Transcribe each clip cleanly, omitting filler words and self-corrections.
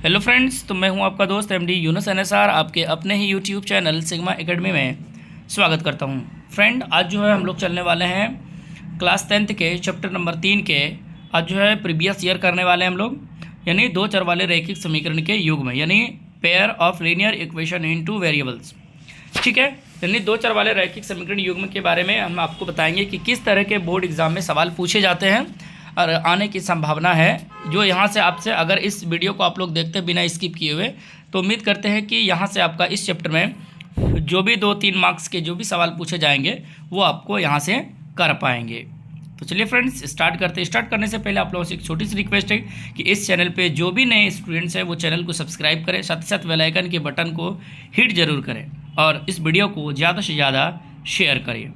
Hello friends, तो मैं हूं आपका दोस्त एमडी यूनुस एनएसआर, आपके अपने ही यूट्यूब चैनल सिग्मा एकेडमी में स्वागत करता हूं। फ्रेंड, आज जो है हम लोग चलने वाले हैं क्लास 10th के चैप्टर नंबर 3 के। आज जो है प्रीवियस ईयर करने वाले हैं हम लोग, यानी दो चर वाले रैखिक समीकरण के युग्म, यानी pair of linear equation into variables. ठीक है, यानी दो चर वाले रैखिक समीकरण युग्म के बारे में हम आपको बताएंगे कि किस तरह के बोर्ड एग्जाम में सवाल पूछे जाते हैं और आने की संभावना है। जो यहाँ से आपसे, अगर इस वीडियो को आप लोग देखते हैं बिना स्किप किए हुए, तो उम्मीद करते हैं कि यहाँ से आपका इस चैप्टर में जो भी 2-3 मार्क्स के जो भी सवाल पूछे जाएंगे वो आपको यहाँ से कर पाएंगे। तो चलिए फ्रेंड्स, स्टार्ट करते हैं। स्टार्ट करने से पहले आप लोगों से एक छोटी सी रिक्वेस्ट है कि इस चैनल पे जो भी नए स्टूडेंट्स हैं वो चैनल को सब्सक्राइब करें, साथ ही साथ बेल आइकन के बटन को हिट जरूर करें और इस वीडियो को ज़्यादा से ज़्यादा शेयर करिए।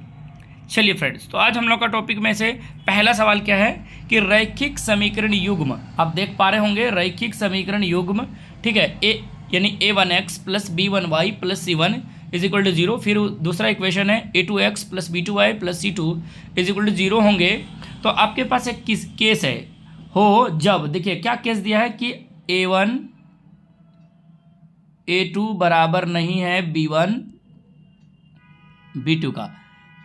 चलिए फ्रेंड्स, तो आज हम लोग का टॉपिक में से पहला सवाल क्या है कि रैखिक समीकरण युग्म। आप देख पा रहे होंगे रैखिक समीकरण युग्म, ठीक है, ए यानी a1x plus b1y plus c1 is equal to 0। फिर दूसरा इक्वेशन है a2x plus b2y plus c2 is equal to 0 होंगे। तो आपके पास एक किस केस है हो, जब देखिए क्या केस दिया है कि a1 a2 बराबर नहीं है b1 b2 का।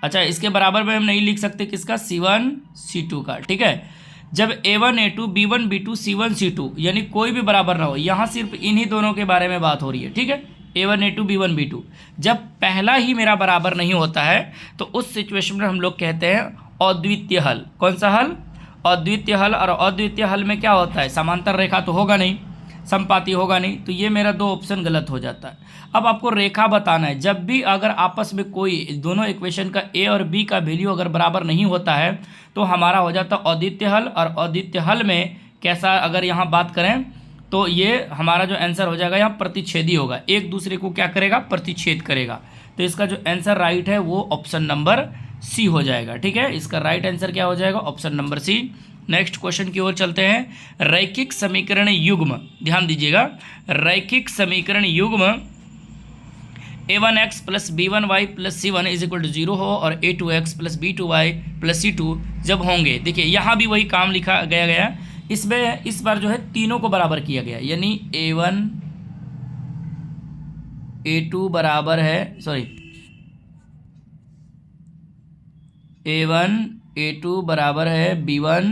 अच्छा, इसके बराबर में हम नहीं लिख सकते किसका, c1 c2 का। ठीक है, जब a1 a2 b1 b2 c1 c2 यानी कोई भी बराबर ना हो, यहाँ सिर्फ इन्हीं दोनों के बारे में बात हो रही है। ठीक है, a1 a2 b1 b2 जब पहला ही मेरा बराबर नहीं होता है तो उस सिचुएशन में हम लोग कहते हैं अद्वितीय हल। कौन सा हल? अद्वितीय हल। और अद्वितीय हल में क्या होता है, समांतर रेखा तो होगा नहीं, समपाती होगा नहीं, तो ये मेरा दो ऑप्शन गलत हो जाता है। अब आपको रेखा बताना है। जब भी अगर आपस में कोई दोनों इक्वेशन का ए और बी का वैल्यू अगर बराबर नहीं होता है तो हमारा हो जाता है अद्वितीय हल। और अद्वितीय हल में कैसा, अगर यहाँ बात करें तो ये हमारा जो आंसर हो जाएगा यहाँ प्रतिच्छेदी होगा, एक दूसरे को क्या करेगा, प्रतिच्छेद करेगा। तो इसका जो आंसर राइट है वो ऑप्शन नंबर सी हो जाएगा। ठीक है, इसका राइट आंसर क्या हो जाएगा, option number C. Next question की ओर चलते हैं। रैखिक समीकरण युग्म, ध्यान दीजिएगा, रैखिक समीकरण युग्म a1x plus b1y plus c1 is equal to 0 हो और a2x plus b2y plus c2 जब होंगे। देखिए यहाँ भी वही काम लिखा गया इसमें इस बार जो है तीनों को बराबर किया गया, यानी a1 a2 बराबर है, सॉरी a1 a2 बराबर है b1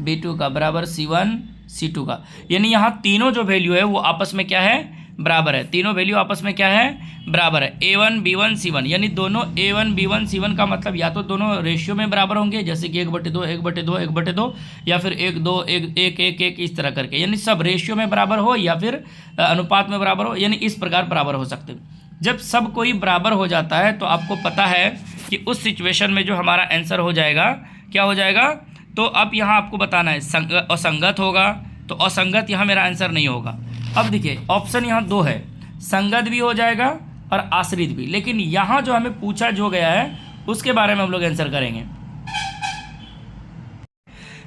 b2 का बराबर c1 c2 का, यानी यहाँ तीनों जो वैल्यू है वो आपस में क्या है, बराबर है। तीनों वैल्यू आपस में क्या है, बराबर है। a1 b1 c1 यानी दोनों a1 b1 c1 का मतलब या तो दोनों रेशियो में बराबर होंगे, जैसे कि 1/2 1/2 1/2, या फिर 1/2 1/1 इस तरह करके, यानी सब रेशियो में बराबर हो या फिर अनुपात में बराबर हो, यानी इस प्रकार बराबर हो सकते हैं। जब सब कोई बराबर हो जाता है तो आपको पता है कि उस सिचुएशन में जो हमारा आंसर हो जाएगा, क्या हो जाएगा, तो अब यहाँ आपको बताना है असंगत होगा, तो असंगत यहाँ मेरा आंसर नहीं होगा। अब देखिए ऑप्शन यहाँ दो है, संगत भी हो जाएगा और आश्रित भी, लेकिन यहाँ जो हमें पूछा जो गया है उसके बारे में हम लोग आंसर करेंगे।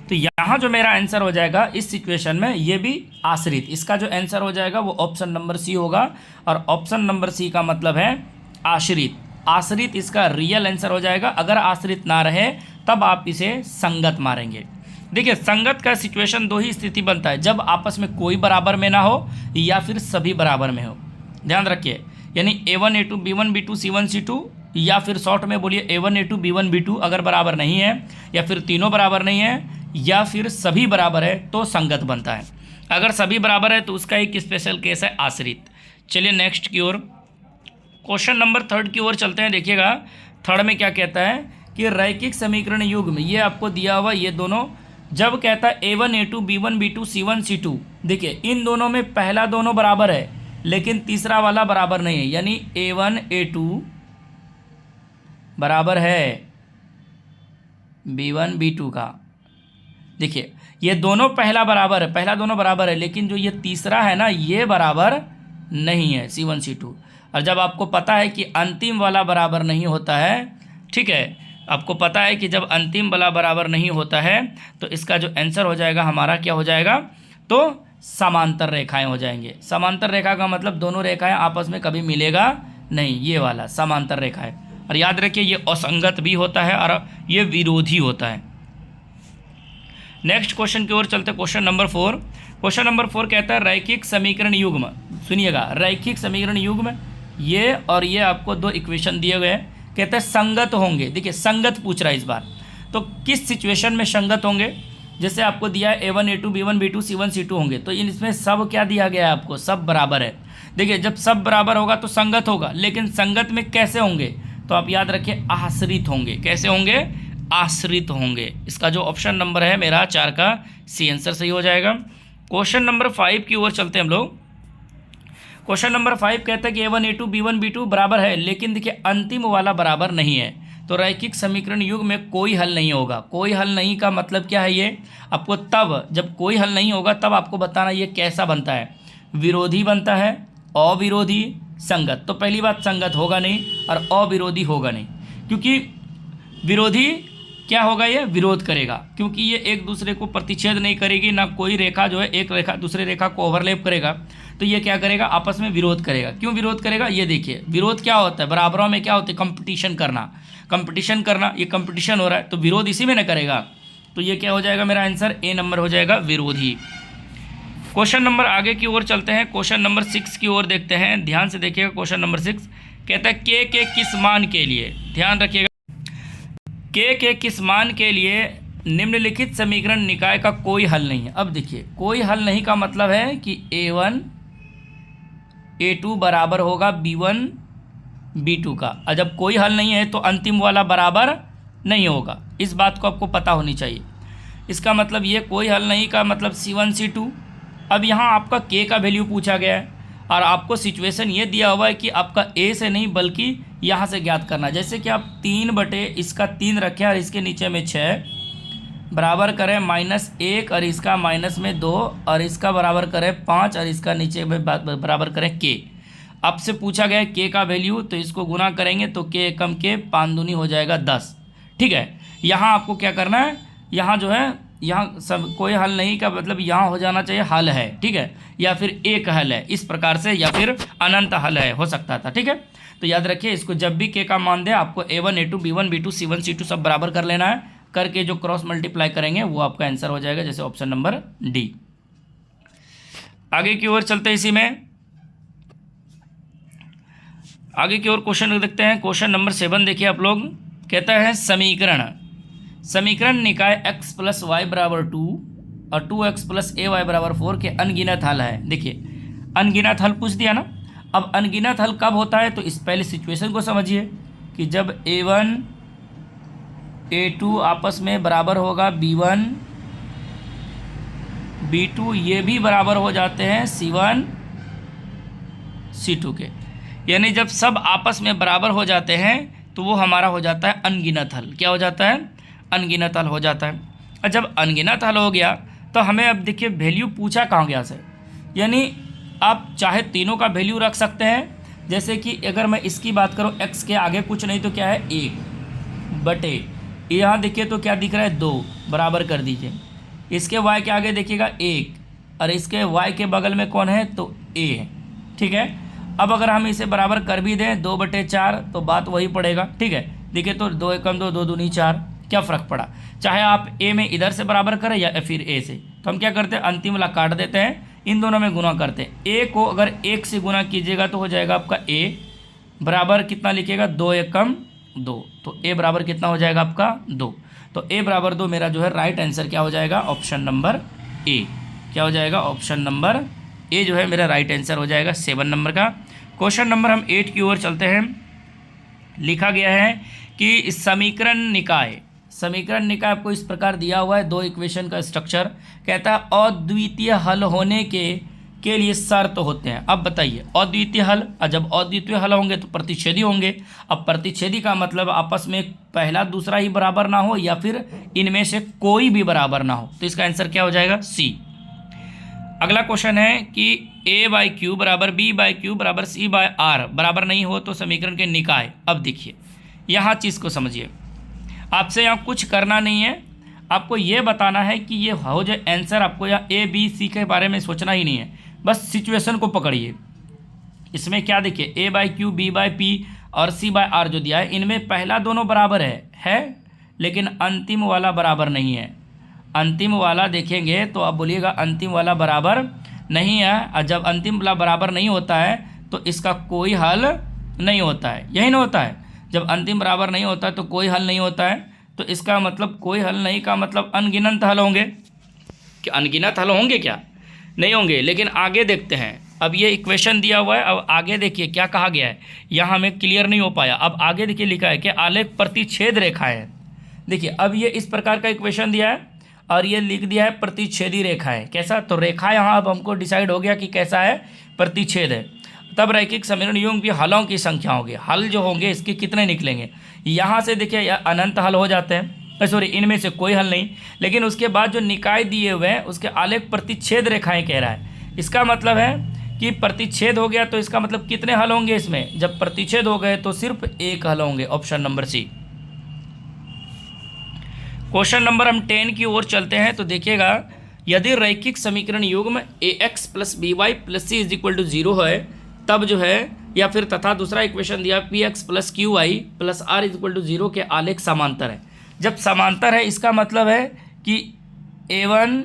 तो यहाँ जो मेरा आंसर हो जाएगा इस सिचुएशन में, ये भी आश्रित, इसका जो आंसर हो जाएगा वो ऑप्शन नंबर सी होगा। और ऑप्शन नंबर सी का मतलब है आश्रित। आश्रित इसका रियल आंसर हो जाएगा। अगर आश्रित ना रहे तब आप इसे संगत मारेंगे। देखिए संगत का सिचुएशन दो ही स्थिति बनता है, जब आपस में कोई बराबर में ना हो या फिर सभी बराबर में हो। ध्यान रखिए, यानी a1 a2 b1 b2 c1 c2, या फिर शॉर्ट में बोलिए a1 a2 b1 b2 अगर बराबर नहीं है, या फिर तीनों बराबर नहीं है, या फिर सभी बराबर है तो संगत बनता है। अगर सभी बराबर है तो उसका एक स्पेशल केस है आश्रित। चलिए नेक्स्ट की ओर, क्वेश्चन नंबर 3 की ओर चलते हैं। देखिएगा 3 में क्या कहता है कि रैखिक समीकरण युग्म, ये आपको दिया हुआ, ये दोनों जब कहता है a1 a2 b1 b2 c1 c2, देखिए इन दोनों में पहला दोनों बराबर है लेकिन तीसरा वाला बराबर नहीं है, यानी a1 a2 बराबर है b1 b2 का। देखिए ये दोनों पहला बराबर है, पहला दोनों बराबर है, लेकिन जो ये तीसरा है ना ये बराबर नहीं है c1 c2। और जब आपको पता है कि अंतिम वाला बराबर नहीं होता है, ठीक है, आपको पता है कि जब अंतिम वाला बराबर नहीं होता है तो इसका जो आंसर हो जाएगा हमारा क्या हो जाएगा, तो समांतर रेखाएं हो जाएंगे। समांतर रेखा का मतलब दोनों रेखाएं आपस में कभी मिलेगा नहीं, ये वाला समांतर रेखा है। और याद रखिए ये असंगत भी होता है और ये विरोधी होता है। नेक्स्ट क्वेश्चन की ओर चलते हैं, क्वेश्चन नंबर 4। क्वेश्चन नंबर 4 कहता है रैखिक समीकरण युग्म, सुनिएगा, रैखिक समीकरण युग्म ये और ये आपको दो इक्वेशन दिए गए हैं, कहते हैं संगत होंगे। देखिए संगत पूछ रहा है इस बार, तो किस सिचुएशन में संगत होंगे, जैसे आपको दिया है A1 A2 B1 B2 C1 C2 होंगे, तो इसमें सब क्या दिया गया है आपको, सब बराबर है। देखिए जब सब बराबर होगा तो संगत होगा, लेकिन संगत में कैसे होंगे, तो आप याद रखिए आश्रित होंगे। कैसे होंगे, आश्रित होंगे। इसका जो ऑप्शन नंबर है मेरा 4 का सी आंसर सही हो जाएगा। क्वेश्चन नंबर 5 की ओर चलते हैं हम लोग। क्वेश्चन नंबर 5 कहता है कि A1 A2 B1 B2 बराबर है, लेकिन देखिए अंतिम वाला बराबर नहीं है, तो रैखिक समीकरण युग्म में कोई हल नहीं होगा। कोई हल नहीं का मतलब क्या है, ये आपको तब जब कोई हल नहीं होगा तब आपको बताना ये कैसा बनता है, विरोधी बनता है, अविरोधी, संगत। तो पहली बात संगत होगा नहीं और अविरोधी होगा नहीं, क्योंकि विरोधी क्या होगा, ये विरोध करेगा, क्योंकि ये एक दूसरे को प्रतिच्छेद नहीं करेगी, ना कोई रेखा जो है एक रेखा दूसरे रेखा को ओवरलैप करेगा, तो ये क्या करेगा, आपस में विरोध करेगा। क्यों विरोध करेगा, ये देखिए विरोध क्या होता है, बराबरों में क्या होता है, कंपटीशन करना, कंपटीशन करना, ये कंपटीशन हो रहा है तो विरोध इसी में न करेगा, तो ये क्या हो जाएगा, मेरा आंसर ए नंबर हो जाएगा, विरोधी। क्वेश्चन नंबर आगे की ओर चलते हैं, क्वेश्चन नंबर 6 की ओर देखते हैं, ध्यान से देखिएगा। क्वेश्चन नंबर 6 कहता है के किस मान के लिए, ध्यान रखिएगा, के किस मान के लिए निम्नलिखित समीकरण निकाय का कोई हल नहीं है। अब देखिए कोई हल नहीं का मतलब है कि A1 A2 बराबर होगा B1 B2 का, और जब कोई हल नहीं है तो अंतिम वाला बराबर नहीं होगा। इस बात को आपको पता होनी चाहिए। इसका मतलब ये कोई हल नहीं का मतलब C1 C2। अब यहाँ आपका K का वैल्यू पूछा गया है और आपको सिचुएशन ये दिया हुआ है कि आपका A से नहीं बल्कि यहाँ से ज्ञात करना। जैसे कि आप 3 बटे इसका 3 रखें और इसके नीचे में 6 बराबर करें -1 और इसका माइनस में 2 और इसका बराबर करें 5 और इसका नीचे में बराबर करें K। आपसे पूछा गया है K का वैल्यू, तो इसको गुना करेंगे तो K कम K 5 दूनी हो जाएगा 10। ठीक है, यहाँ आपको क्या करना है, यहाँ जो है यहाँ सब कोई हल नहीं का मतलब यहाँ हो जाना चाहिए हल है, ठीक है, या फिर एक हल है इस प्रकार से, या फिर अनंत हल है हो सकता था। ठीक है, तो याद रखिए इसको जब भी K का मान दे आपको A1 A2 B1 B2 C1 C2 सब बराबर कर लेना है, करके जो क्रॉस मल्टीप्लाई करेंगे वो आपका आंसर हो जाएगा, जैसे ऑप्शन नंबर डी। आगे की ओर चलते हैं, इसी में आगे की ओर क्वेश्चन देखते हैं। क्वेश्चन नंबर 7 देखिए आप लोग, कहता है समीकरण निकाय x + y = 2 और 2x + ay = 4 के अनगिनत हल है। देखिए अनगिनत हल पूछ दिया ना। अब अनगिनत हल कब होता है, तो इस पहले सिचुएशन को समझिए कि जब A1 A2 आपस में बराबर होगा B1 B2, ये भी बराबर हो जाते हैं C1 C2 के, यानी जब सब आपस में बराबर हो जाते हैं तो वो हमारा हो जाता है अनगिनत हल। क्या हो जाता है, अनगिनत हल हो जाता है। और जब अनगिनत हल हो गया तो हमें अब देखिए वैल्यू पूछा कहाँ गया से, यानी आप चाहे तीनों का वैल्यू रख सकते हैं। जैसे कि अगर मैं इसकी बात करूँ, x के आगे कुछ नहीं तो क्या है 1 बटे, यहाँ देखिए तो क्या दिख रहा है 2, बराबर कर दीजिए। इसके y के आगे देखिएगा 1 और इसके y के बगल में कौन है, तो a है। ठीक है, अब अगर हम इसे बराबर कर भी दें 2/4 तो बात वही पड़ेगा। ठीक है, देखिए तो 2 × 2 2 दूनी 4, क्या फ़र्क पड़ा, चाहे आप a में इधर से बराबर करें या फिर a से। तो हम क्या करते हैं, अंतिम वाला काट देते हैं, इन दोनों में गुना करते हैं। a को अगर 1 से गुना कीजिएगा तो हो जाएगा आपका a बराबर कितना लिखिएगा, 2 × 2, तो a बराबर कितना हो जाएगा आपका 2। तो a बराबर 2 मेरा जो है राइट आंसर क्या हो जाएगा, ऑप्शन नंबर a। क्या हो जाएगा, ऑप्शन नंबर ए जो है मेरा राइट आंसर हो जाएगा 7 नंबर का। क्वेश्चन नंबर हम 8 की ओर चलते हैं। लिखा गया है कि समीकरण निकाय आपको इस प्रकार दिया हुआ है, 2 इक्वेशन का स्ट्रक्चर। कहता है अद्वितीय हल होने के लिए शर्त होते हैं। अब बताइए अद्वितीय हल, और जब अद्वितीय हल होंगे तो प्रतिच्छेदी होंगे। अब प्रतिच्छेदी का मतलब आपस में पहला दूसरा ही बराबर ना हो या फिर इनमें से कोई भी बराबर ना हो, तो इसका आंसर क्या हो जाएगा, सी। अगला क्वेश्चन है कि a/q = b/q = c/r बराबर नहीं हो तो समीकरण के निकाय। अब देखिए यहाँ चीज़ को समझिए, आपसे यहाँ कुछ करना नहीं है, आपको ये बताना है कि ये हो जाए आंसर। आपको यहाँ a b c के बारे में सोचना ही नहीं है, बस सिचुएशन को पकड़िए। इसमें क्या देखिए a/q b/p और c/r जो दिया है, इनमें पहला दोनों बराबर है लेकिन अंतिम वाला बराबर नहीं है। अंतिम वाला देखेंगे तो आप बोलिएगा अंतिम वाला बराबर नहीं है, और जब अंतिम वाला बराबर नहीं होता है तो इसका कोई हल नहीं होता है, यही ना होता है। जब अंतिम बराबर नहीं होता है तो कोई हल नहीं होता है, तो इसका मतलब कोई हल नहीं का मतलब अनगिनत हल होंगे। कि अनगिनत हल होंगे क्या? नहीं होंगे। लेकिन आगे देखते हैं, अब ये इक्वेशन दिया हुआ है, अब आगे देखिए क्या कहा गया है, यहाँ हमें क्लियर नहीं हो पाया। अब आगे देखिए लिखा है कि आलेख प्रतिच्छेद रेखाएं है। देखिए अब ये इस प्रकार का इक्वेशन दिया है और ये लिख दिया है प्रतिच्छेदी रेखाएं। कैसा? तो रेखा यहाँ अब हमको डिसाइड हो गया कि कैसा है, प्रतिच्छेद है। तब रैखिक समीकरण युग्म की हलों की संख्या होगी, हल जो होंगे इसके कितने निकलेंगे। यहाँ से देखिए अनंत हल हो जाते हैं, सॉरी इनमें से कोई हल नहीं। लेकिन उसके बाद जो निकाय दिए हुए हैं उसके आलेख प्रतिच्छेद रेखाएं कह रहा है। इसका मतलब है कि प्रतिच्छेद हो गया तो इसका मतलब कितने हल होंगे इसमें। जब प्रतिच्छेद हो गए तो सिर्फ एक हल होंगे, option number C. Question number हम 10 की ओर चलते हैं। तो देखिएगा, यदि रैखिक समीकरण युग्म ax + by + c = 0 है तब जो है, या फिर तथा दूसरा इक्वेशन दिया px + qy + r = 0 के आलेख समांतर है। जब समांतर है इसका मतलब है कि a1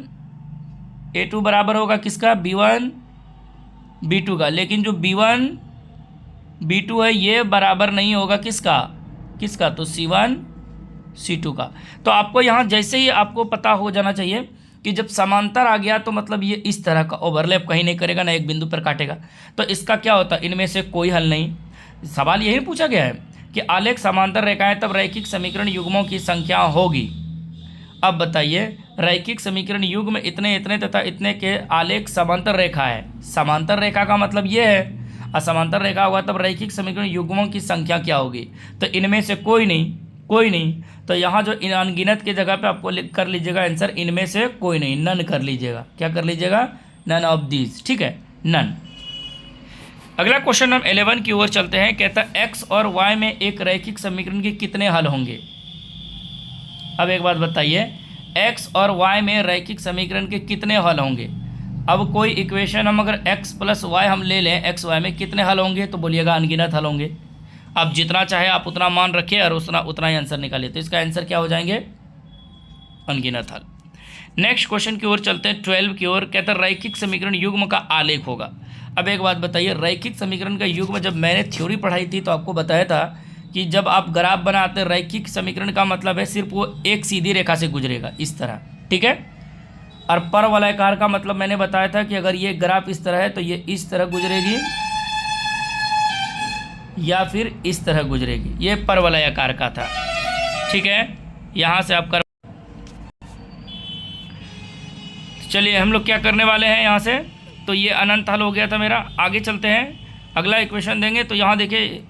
a2 बराबर होगा किसका, b1 b2 का। लेकिन जो b1 b2 है ये बराबर नहीं होगा किसका, तो c1 c2 का। तो आपको यहाँ जैसे ही आपको पता हो जाना चाहिए कि जब समांतर आ गया तो मतलब ये इस तरह का ओवरलैप कहीं नहीं करेगा, ना एक बिंदु पर काटेगा। तो इसका क्या होता है, इनमें से कोई हल नहीं। सवाल यही पूछा गया है कि आलेख समांतर रेखाएं तब रैखिक समीकरण युग्मों की संख्या होगी। अब बताइए, रैखिक समीकरण युग्म इतने इतने तथा इतने के आलेख समांतर रेखा है। समांतर रेखा का मतलब ये है, और समांतर रेखा होगा तब रैखिक समीकरण युग्मों की संख्या क्या होगी। तो इनमें से कोई नहीं। तो यहाँ जो इन अनगिनत की जगह पे आपको लिख कर लीजिएगा आंसर, इनमें से कोई नहीं, नन कर लीजिएगा। क्या कर लीजिएगा, नन ऑफ दीज, ठीक है, नन। अगला क्वेश्चन हम 11 की ओर चलते हैं। कहता है x और y में एक रैखिक समीकरण के कितने हल होंगे। अब एक बात बताइए, x और y में रैखिक समीकरण के कितने हल होंगे। अब कोई इक्वेशन हम अगर x + y हम ले लें, x y में कितने हल होंगे, तो बोलिएगा अनगिनत हल होंगे। आप जितना चाहे आप उतना मान रखिए और उतना ही आंसर निकालिए। तो इसका आंसर क्या हो जाएंगे, अनगिनत हल। नेक्स्ट क्वेश्चन की ओर चलते हैं 12 की ओर। कहता है रैखिक समीकरण युग्म का आलेख होगा। अब एक बात बताइए, रैखिक समीकरण का युग्म जब मैंने थ्योरी पढ़ाई थी तो आपको बताया था कि जब आप ग्राफ बनाते हैं रैखिक समीकरण का मतलब है सिर्फ वो एक सीधी रेखा से गुजरेगा इस तरह, ठीक है। और परवलयाकार का मतलब मैंने बताया था कि अगर ये ग्राफ इस तरह है तो ये इस तरह गुजरेगी या फिर इस तरह गुजरेगी, ये परवलयाकार का था, ठीक है। यहाँ से आप कर, चलिए हम लोग क्या करने वाले हैं यहाँ से, तो ये अनंत हल हो गया था मेरा। आगे चलते हैं, अगला इक्वेशन देंगे। तो यहाँ देखिए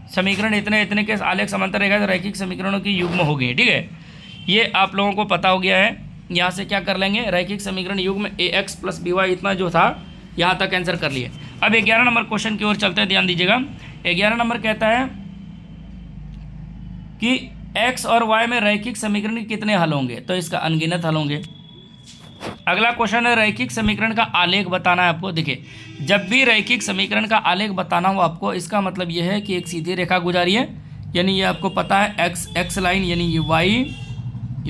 समीकरण इतने इतने के आलेख समांतर रेखा तो रैखिक समीकरणों की युग्म हो गई, ठीक है। ये आप लोगों को पता हो गया है। यहाँ से क्या कर लेंगे, रैखिक समीकरण युग्म ax + by इतना जो था यहाँ तक आंसर कर लिए। अब 11 नंबर क्वेश्चन की ओर चलते हैं, ध्यान दीजिएगा। 11 नंबर कहता है कि x और y में रैखिक समीकरण के कितने हल होंगे, तो इसका अनगिनत हल होंगे। अगला क्वेश्चन है रैखिक समीकरण का आलेख बताना है आपको। देखिए, जब भी रैखिक समीकरण का आलेख बताना हो आपको, इसका मतलब यह है कि एक सीधी रेखा गुजारी है, यानी ये आपको पता है x लाइन, यानी ये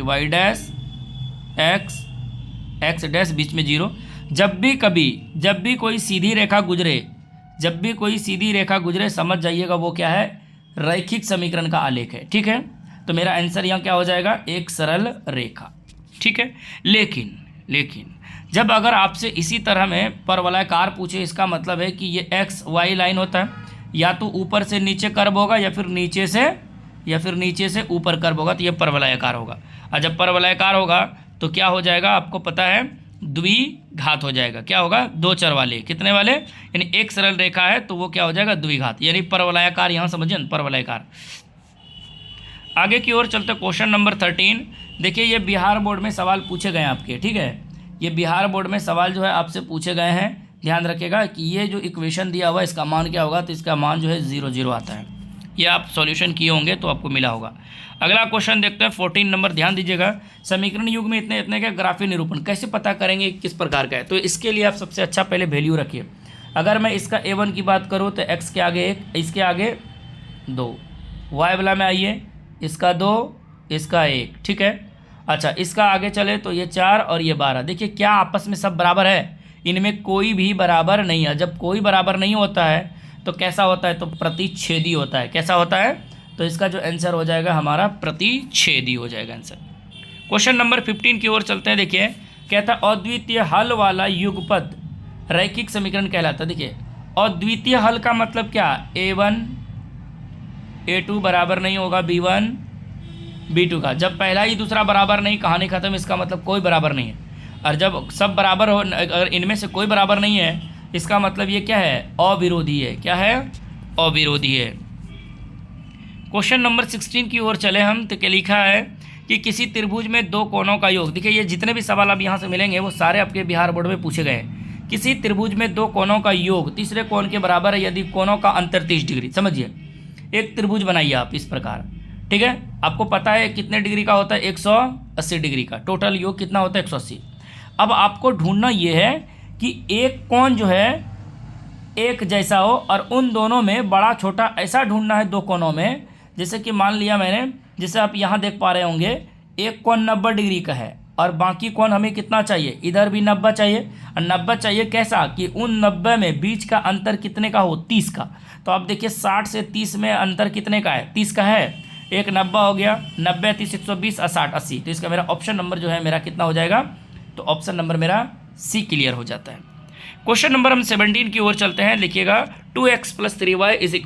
y डैश x डैश बीच में 0। जब भी कोई सीधी रेखा गुजरे, समझ जाइएगा वो क्या है, रैखिक समीकरण का आलेख है, ठीक है। तो मेरा आंसर यहाँ क्या हो जाएगा, एक सरल रेखा, ठीक है। लेकिन जब अगर आपसे इसी तरह में परवलयाकार पूछे, इसका मतलब है कि ये एक्स वाई लाइन होता है, या तो ऊपर से नीचे कर्व होगा या फिर नीचे से ऊपर कर्व होगा, तो ये परवलयाकार होगा। और जब परवलयाकार होगा तो क्या हो जाएगा, आपको पता है द्विघात हो जाएगा। क्या होगा, दो चर वाले, कितने वाले, यानी एक सरल रेखा है तो वो क्या हो जाएगा, द्विघात, यानी परवलयाकार। यहाँ समझिए परवलयाकार। आगे की ओर चलते क्वेश्चन नंबर 13। देखिए ये बिहार बोर्ड में सवाल पूछे गए हैं आपके, ठीक है। ये बिहार बोर्ड में सवाल जो है आपसे पूछे गए हैं। ध्यान रखिएगा कि ये जो इक्वेशन दिया हुआ है इसका मान क्या होगा, तो इसका मान जो है 0 आता है। ये आप सॉल्यूशन किए होंगे तो आपको मिला होगा। अगला क्वेश्चन देखते हैं 14 नंबर। ध्यान दीजिएगा, समीकरण युग्म में इतने इतने का ग्राफीय निरूपण कैसे पता करेंगे, किस प्रकार का है। तो इसके लिए आप सबसे अच्छा पहले वैल्यू रखिए। अगर मैं इसका a1 की बात करूँ तो x के आगे 1, इसके आगे 2, y वाला में आइए इसका 2, इसका 1, ठीक है। अच्छा, इसका आगे चले तो ये 4 और ये 12, देखिए क्या आपस में सब बराबर है, इनमें कोई भी बराबर नहीं है। जब कोई बराबर नहीं होता है तो कैसा होता है, तो प्रतिच्छेदी होता है। कैसा होता है, तो इसका जो आंसर हो जाएगा हमारा प्रतिच्छेदी हो जाएगा आंसर। क्वेश्चन नंबर 15 की ओर चलते हैं। देखिए कहता है अद्वितीय हल वाला युगपद रैखिक समीकरण कहलाता है। देखिए अद्वितीय हल का मतलब क्या, A1 A2 बराबर नहीं होगा B1 B2 का। जब पहला ही दूसरा बराबर नहीं, कहानी खत्म, इसका मतलब कोई बराबर नहीं है। और जब सब बराबर हो, अगर इनमें से कोई बराबर नहीं है, इसका मतलब ये क्या है, अविरोधी है। क्या है, अविरोधी है। क्वेश्चन नंबर 16 की ओर चले हम, तो क्या लिखा है कि किसी त्रिभुज में दो कोणों का योग। देखिए ये जितने भी सवाल अब यहाँ से मिलेंगे वो सारे आपके बिहार बोर्ड में पूछे गए हैं। किसी त्रिभुज में दो कोणों का योग तीसरे कोण के बराबर है यदि कोणों का अंतर 30 डिग्री। समझिए एक त्रिभुज बनाइए आप इस प्रकार, ठीक है। आपको पता है कितने डिग्री का होता है, 180 डिग्री का। टोटल योग कितना होता है, 180। अब आपको ढूंढना ये है कि एक कोण जो है एक जैसा हो और उन दोनों में बड़ा छोटा ऐसा ढूंढना है दो कोणों में। जैसे कि मान लिया मैंने, जैसे आप यहाँ देख पा रहे होंगे, एक कोण 90 डिग्री का है और बाकी कोण हमें कितना चाहिए, इधर भी 90 चाहिए। और 90 चाहिए कैसा, कि उन 90 में बीच का अंतर कितने का हो, 30 का। तो आप देखिए 60 से 30 में अंतर कितने का है, 30 का है। एक 90 हो गया, 90 30 120 और 60 80। तो इसका मेरा ऑप्शन नंबर जो है मेरा कितना हो जाएगा, तो ऑप्शन नंबर मेरा सी क्लियर हो जाता है। क्वेश्चन नंबर हम 17 की ओर चलते हैं। लिखिएगा 2x + 3y =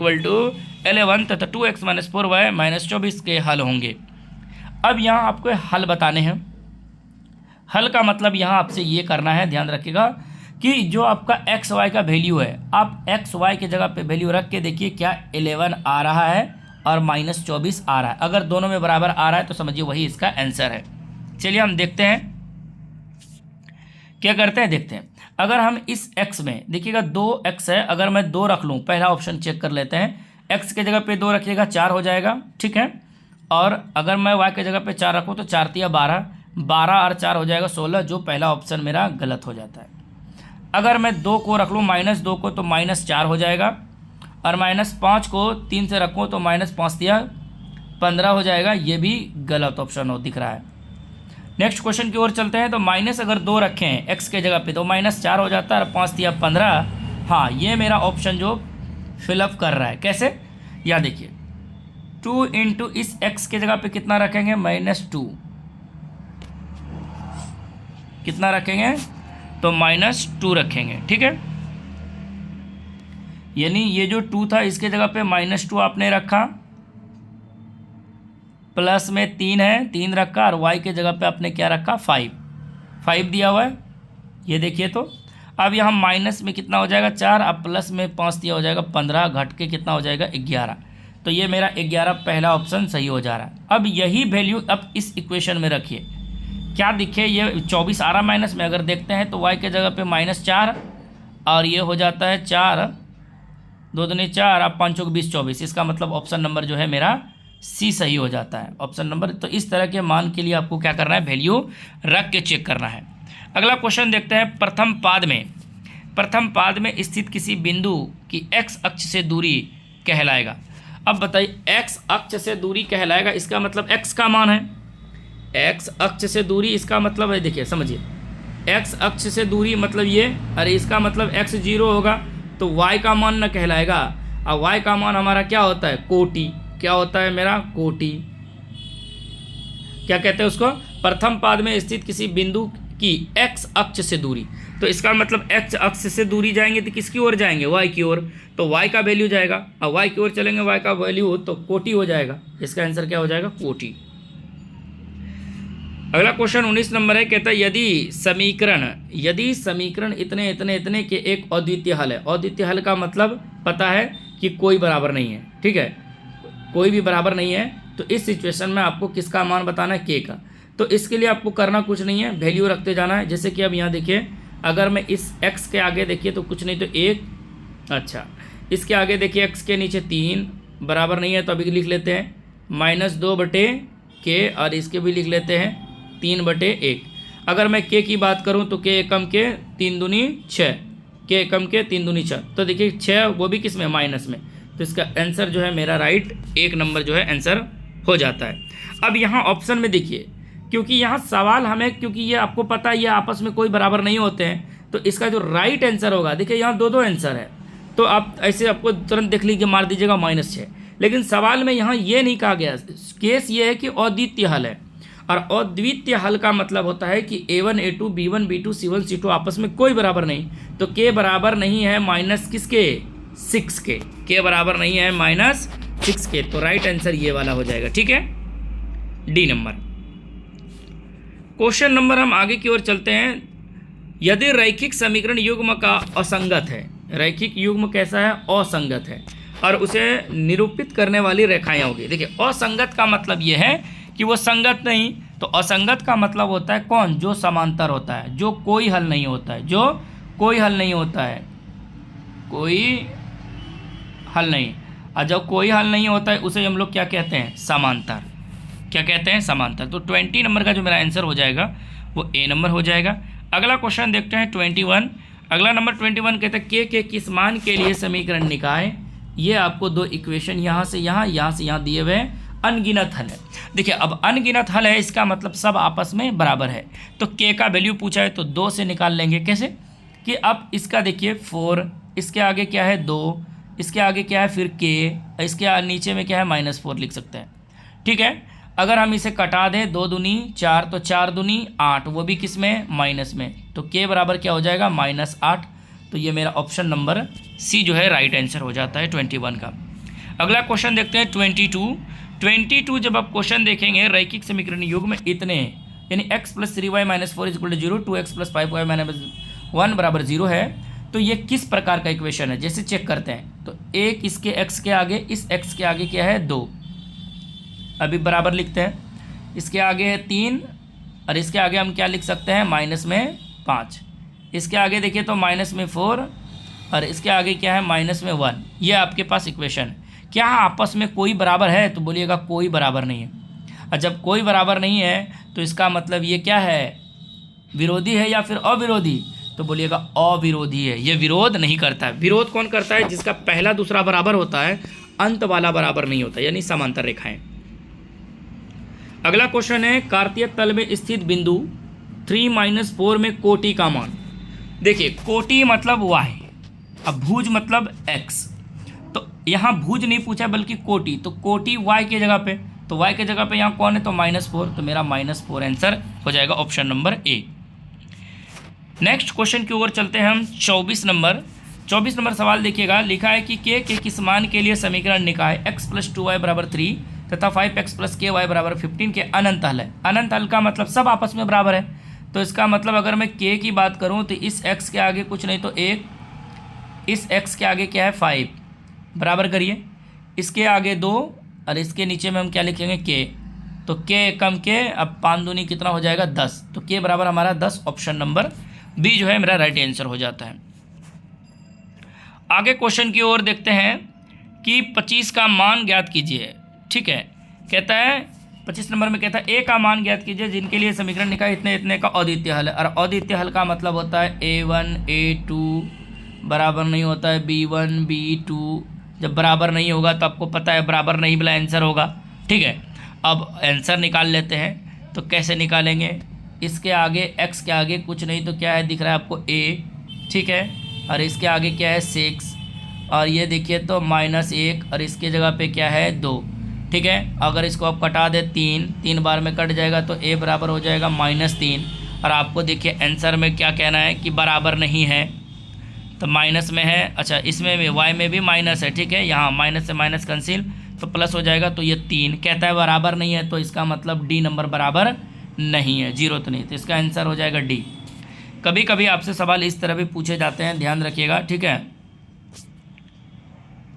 11 तथा 2x - 4y - 24 के हल होंगे। अब यहाँ आपको हल बताने हैं। हल का मतलब यहाँ आपसे ये करना है, ध्यान रखिएगा कि जो आपका एक्स वाई का वैल्यू है, आप एक्स वाई के जगह पे वैल्यू रख के देखिए क्या 11 आ रहा है और -24 आ रहा है। अगर दोनों में बराबर आ रहा है तो समझिए वही इसका आंसर है। चलिए हम देखते हैं क्या करते हैं, देखते हैं। अगर हम इस x में देखिएगा 2x है, अगर मैं 2 रख लूँ, पहला ऑप्शन चेक कर लेते हैं। x के जगह पे 2 रखिएगा 4 हो जाएगा, ठीक है। और अगर मैं y के जगह पे 4 रखूँ तो 4 तिया 12, 12 और 4 हो जाएगा 16, जो पहला ऑप्शन मेरा गलत हो जाता है। अगर मैं 2 को रख लूँ -2 को तो -4 हो जाएगा, और -5 को 3 से रखूँ तो -5 तिया 15 हो जाएगा, ये भी गलत ऑप्शन हो दिख रहा है। नेक्स्ट क्वेश्चन की ओर चलते हैं। तो माइनस अगर 2 रखें x के जगह पे तो -4 हो जाता है और 5 तिया 15। हाँ, ये मेरा ऑप्शन जो फिलअप कर रहा है। कैसे, या देखिए 2 इंटू इस x के जगह पे कितना रखेंगे, -2, कितना रखेंगे, तो -2 रखेंगे, ठीक है। यानी ये जो 2 था इसके जगह पे -2 आपने रखा, प्लस में 3 है, 3 रखा, और y के जगह पे आपने क्या रखा, 5 दिया हुआ है, ये देखिए। तो अब यहाँ माइनस में कितना हो जाएगा, 4, अब प्लस में 5 दिया हो जाएगा 15, घट के कितना हो जाएगा 11। तो ये मेरा 11 पहला ऑप्शन सही हो जा रहा है। अब यही वैल्यू अब इस इक्वेशन में रखिए, क्या दिखे, ये 24 आ रहा माइनस में। अगर देखते हैं तो y के जगह पे -4 और ये हो जाता है 4, 2 दूनी 4, अब 5 20 24। इसका मतलब ऑप्शन नंबर जो है मेरा सी सही हो जाता है, ऑप्शन नंबर। तो इस तरह के मान के लिए आपको क्या करना है, वैल्यू रख के चेक करना है। अगला क्वेश्चन देखते हैं। प्रथम पाद में स्थित किसी बिंदु की x अक्ष से दूरी कहलाएगा। अब बताइए x अक्ष से दूरी कहलाएगा, इसका मतलब x का मान है। x अक्ष से दूरी इसका मतलब है, देखिए समझिए, x अक्ष से दूरी मतलब ये, अरे इसका मतलब x 0 होगा तो y का मान न कहलाएगा। और y का मान हमारा क्या होता है, कोटि। क्या होता है मेरा, कोटि। क्या कहते हैं उसको, प्रथम पाद में स्थित किसी बिंदु की x अक्ष से दूरी। तो इसका मतलब x अक्ष से दूरी जाएंगे तो किसकी ओर जाएंगे, y की ओर। तो y का वैल्यू जाएगा, और y की ओर चलेंगे, y का वैल्यू तो कोटि हो जाएगा। इसका आंसर क्या हो जाएगा, कोटि। अगला क्वेश्चन 19 नंबर है। कहता है यदि समीकरण इतने इतने इतने के एक अद्वितीय हल है। अद्वितीय हल का मतलब पता है कि कोई बराबर नहीं है, ठीक है, कोई भी बराबर नहीं है। तो इस सिचुएशन में आपको किसका मान बताना है, k का। तो इसके लिए आपको करना कुछ नहीं है, वैल्यू रखते जाना है। जैसे कि अब यहाँ देखिए, अगर मैं इस x के आगे देखिए तो कुछ नहीं तो 1, अच्छा इसके आगे देखिए x के नीचे 3 बराबर नहीं है, तो अभी लिख लेते हैं -2/k, और इसके भी लिख लेते हैं 3/1। अगर मैं k की बात करूँ तो k एकम के 3 दूनी 6, k एकम के 3 दूनी 6। तो देखिए 6 वो भी किस में, माइनस में। तो इसका आंसर जो है मेरा राइट 1 नंबर जो है आंसर हो जाता है। अब यहाँ ऑप्शन में देखिए क्योंकि यहाँ सवाल हमें, क्योंकि ये आपको पता है ये आपस में कोई बराबर नहीं होते हैं, तो इसका जो राइट आंसर होगा, देखिए यहाँ दो दो आंसर है, तो आप ऐसे आपको तुरंत देख लीजिए, मार दीजिएगा -6। लेकिन सवाल में यहाँ ये नहीं कहा गया, केस ये है कि अद्वितीय हल है, और अद्वितीय हल का मतलब होता है कि A1 A2 B1 B2 C1 C2 आपस में कोई बराबर नहीं, तो के बराबर नहीं है माइनस किसके, 6 के बराबर नहीं है -6 के, तो राइट आंसर ये वाला हो जाएगा। ठीक है, डी नंबर। क्वेश्चन नंबर हम आगे की ओर चलते हैं। यदि रैखिक समीकरण युग्म का असंगत है, रैखिक युग्म कैसा है, असंगत है, और उसे निरूपित करने वाली रेखाएं होगी। देखिए असंगत का मतलब ये है कि वो संगत नहीं, तो असंगत का मतलब होता है कौन, जो समांतर होता है, जो कोई हल नहीं होता है, जो कोई हल नहीं होता है, कोई हल नहीं, और जब कोई हल नहीं होता है उसे हम लोग क्या कहते हैं, समांतर। क्या कहते हैं, समांतर। तो 20 नंबर का जो मेरा आंसर हो जाएगा वो ए नंबर हो जाएगा। अगला क्वेश्चन देखते हैं 21। अगला नंबर 21 कहते हैं के किस मान के लिए समीकरण निकाय। ये आपको दो इक्वेशन यहाँ से यहाँ दिए हुए अनगिनत हल है। देखिए अब अनगिनत हल है, इसका मतलब सब आपस में बराबर है, तो के का वैल्यू पूछा है तो 2 से निकाल लेंगे। कैसे कि अब इसका देखिए 4, इसके आगे क्या है 2, इसके आगे क्या है फिर के, इसके नीचे में क्या है -4 लिख सकते हैं। ठीक है, अगर हम इसे कटा दें 2 दूनी 4, तो 4 दूनी 8, वो भी किस में, माइनस में, तो के बराबर क्या हो जाएगा -8। तो ये मेरा ऑप्शन नंबर सी जो है राइट आंसर हो जाता है 21 का। अगला क्वेश्चन देखते हैं 22। जब आप क्वेश्चन देखेंगे रैखिक समीकरण युग्म में इतने यानी x + 3y - 4 = 0, 2x + 5y - 1 बराबर 0 है, तो ये किस प्रकार का इक्वेशन है, जैसे चेक करते हैं। तो एक इसके x के आगे, इस x के आगे क्या है 2, अभी बराबर लिखते हैं, इसके आगे है 3, और इसके आगे हम क्या लिख सकते हैं -5, इसके आगे देखिए तो -4, और इसके आगे क्या है -1। ये आपके पास इक्वेशन। क्या आपस में कोई बराबर है, तो बोलिएगा कोई बराबर नहीं है, और जब कोई बराबर नहीं है तो इसका मतलब ये क्या है, विरोधी है या फिर अविरोधी, तो बोलिएगा अविरोधी है, ये विरोध नहीं करता है। विरोध कौन करता है, जिसका पहला दूसरा बराबर होता है, अंत वाला बराबर नहीं होता, यानी समांतर रेखाएं। अगला क्वेश्चन है कार्तीय तल में स्थित बिंदु 3 - 4 में कोटि का मान। देखिए कोटि मतलब y, अब भुज मतलब x, तो यहाँ भुज नहीं पूछा बल्कि कोटि, तो कोटि y के जगह पे, तो y के जगह पे यहाँ कौन है, तो -4, तो मेरा -4 आंसर हो जाएगा option number A. Next question की ओर चलते हैं हम 24 नंबर। 24 नंबर सवाल देखिएगा, लिखा है कि के किस मान के लिए समीकरण निकाय x + 2y = 3 तथा 5x + ky = 15 के अनंत हल है। अनंत हल का मतलब सब आपस में बराबर है, तो इसका मतलब अगर मैं k की बात करूं तो इस x के आगे कुछ नहीं तो 1, इस x के आगे क्या है 5, बराबर करिए, इसके आगे 2, और इसके नीचे में हम क्या लिखेंगे k, तो k कम k, अब 5 दूनी कितना हो जाएगा 10, तो k बराबर हमारा 10, ऑप्शन नंबर बी जो है मेरा राइट आंसर हो जाता है। आगे क्वेश्चन की ओर देखते हैं कि 25 का मान ज्ञात कीजिए। ठीक है, कहता है 25 नंबर में कहता है ए का मान ज्ञात कीजिए जिनके लिए समीकरण निकाय इतने इतने का अद्वितीय हल है, और अद्वितीय हल का मतलब होता है A1 A2 बराबर नहीं होता है B1 B2, जब बराबर नहीं होगा तो आपको पता है बराबर नहीं वाला आंसर होगा। ठीक है, अब आंसर निकाल लेते हैं, तो कैसे निकालेंगे, इसके आगे x के आगे कुछ नहीं तो क्या है दिख रहा है आपको a, ठीक है, और इसके आगे क्या है 6, और ये देखिए तो -1, और इसके जगह पे क्या है 2। ठीक है, अगर इसको आप कटा दे 3 बार में कट जाएगा तो a बराबर हो जाएगा -3, और आपको देखिए आंसर में क्या कहना है कि बराबर नहीं है, तो माइनस में है, अच्छा इसमें भी y में भी माइनस है। ठीक है, यहाँ माइनस से माइनस कैंसिल तो प्लस हो जाएगा, तो ये 3 कहता है बराबर नहीं है, तो इसका मतलब डी नंबर बराबर नहीं है, 0 तो नहीं, तो इसका आंसर हो जाएगा डी। कभी कभी आपसे सवाल इस तरह भी पूछे जाते हैं, ध्यान रखिएगा। ठीक है,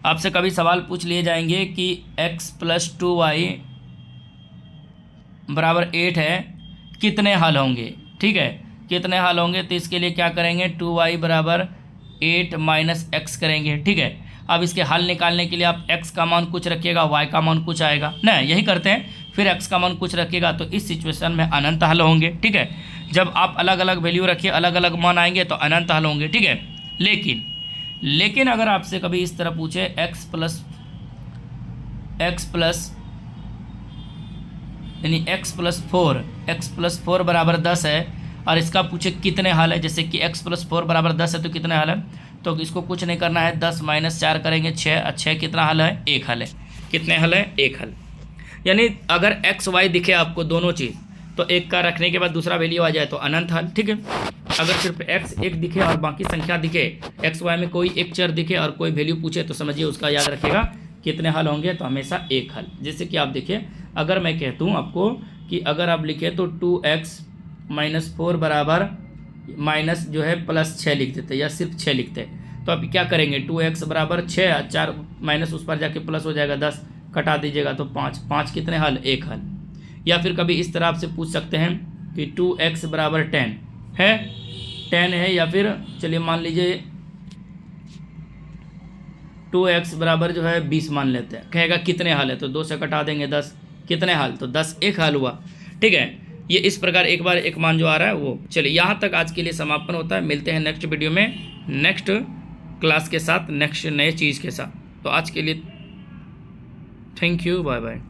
आपसे कभी सवाल पूछ लिए जाएंगे कि x + 2y = 8 है, कितने हल होंगे। ठीक है, कितने हल होंगे, तो इसके लिए क्या करेंगे 2y = 8 - x करेंगे। ठीक है, अब इसके हल निकालने के लिए आप x का मान कुछ रखिएगा, y का मान कुछ आएगा ना, यही करते हैं, फिर x का मान कुछ रखिएगा, तो इस सिचुएशन में अनंत हल होंगे। ठीक है, जब आप अलग अलग वैल्यू रखिए, अलग अलग मान आएंगे तो अनंत हल होंगे। ठीक है, लेकिन अगर आपसे कभी इस तरह पूछे x + यानी x+4 बराबर 10 है और इसका पूछे कितने हल है, जैसे कि x+4 बराबर 10 है तो कितने हल है, तो इसको कुछ नहीं करना है, 10 - 4 करेंगे 6, 6 कितना हल है, एक हल है। कितने हल है, एक हल। यानी अगर x y दिखे आपको दोनों चीज़, तो एक का रखने के बाद दूसरा वैल्यू आ जाए तो अनंत हल, ठीक है। अगर सिर्फ x एक दिखे और बाकी संख्या दिखे, x y में कोई एक चर दिखे और कोई वैल्यू पूछे तो समझिए उसका याद रखेगा कितने हल होंगे, तो हमेशा एक हल। जैसे कि आप देखिए, अगर मैं कहता हूँ आपको कि अगर आप लिखे तो 2x - 4 बराबर माइनस जो है +6 लिख देते या सिर्फ 6 लिखते, तो अब क्या करेंगे, 2x बराबर 6, 4 माइनस उस पर जाके प्लस हो जाएगा 10, कटा दीजिएगा तो 5, 5 कितने हल, एक हल। या फिर कभी इस तरह आपसे पूछ सकते हैं कि 2x बराबर 10 है, 10 है, या फिर चलिए मान लीजिए 2x बराबर जो है 20 मान लेते हैं, कहेगा कितने हल है, तो 2 से कटा देंगे 10, कितने हल, तो 10 एक हल हुआ, ठीक है। ये इस प्रकार एक बार एक मान जो आ रहा है वो। चलिए यहाँ तक आज के लिए समापन होता है, मिलते हैं नेक्स्ट वीडियो में नेक्स्ट क्लास के साथ, नेक्स्ट नए चीज़ के साथ। तो आज के लिए थैंक यू, बाय बाय।